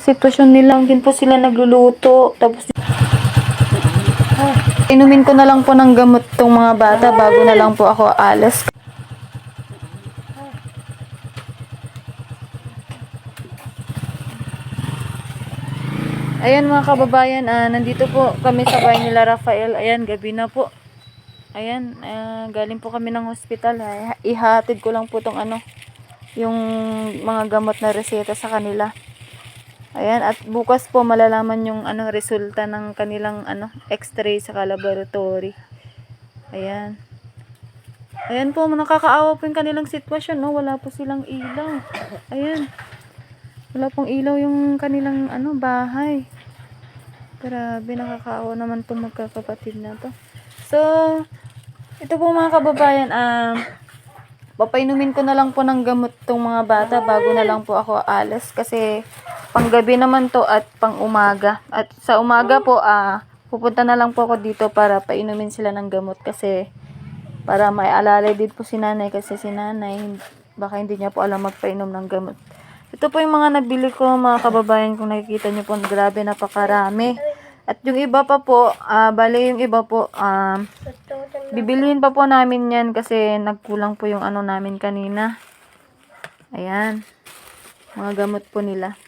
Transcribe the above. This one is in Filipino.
Sitwasyon nila, din po sila nagluluto. Tapos, inumin ko na lang po ng gamot tong mga bata bago na lang po ako alas. Ayan mga kababayan, nandito po kami sa bahay nila Rafael. Ayan, gabi na po. Ayan, galing po kami ng hospital. Ihatid ko lang po tong yung mga gamot na reseta sa kanila. Ayan, at bukas po malalaman yung resulta ng kanilang x-ray sa laboratory. Ayan. Ayan po, nakakaawa po yung kanilang sitwasyon, no? Wala po silang ilaw. Ayan. Wala pong ilaw yung kanilang bahay. Grabe, nakakaawa naman itong magkakapatid na to. So, ito po mga kababayan, papainumin ko na lang po ng gamot tong mga bata bago na lang po ako alas. Kasi, panggabi naman to at pang umaga. At sa umaga po, pupunta na lang po ako dito para painumin sila ng gamot. Kasi, para may alalay din po si nanay. Kasi si nanay, baka hindi niya po alam magpainom ng gamot. Ito po yung mga nabili ko mga kababayan. Kung nakikita nyo po, grabe, napakarami. At yung iba pa po, bale yung iba po, bibilihin pa po namin yan kasi nagkulang po yung namin kanina. Ayan. Mga gamot po nila.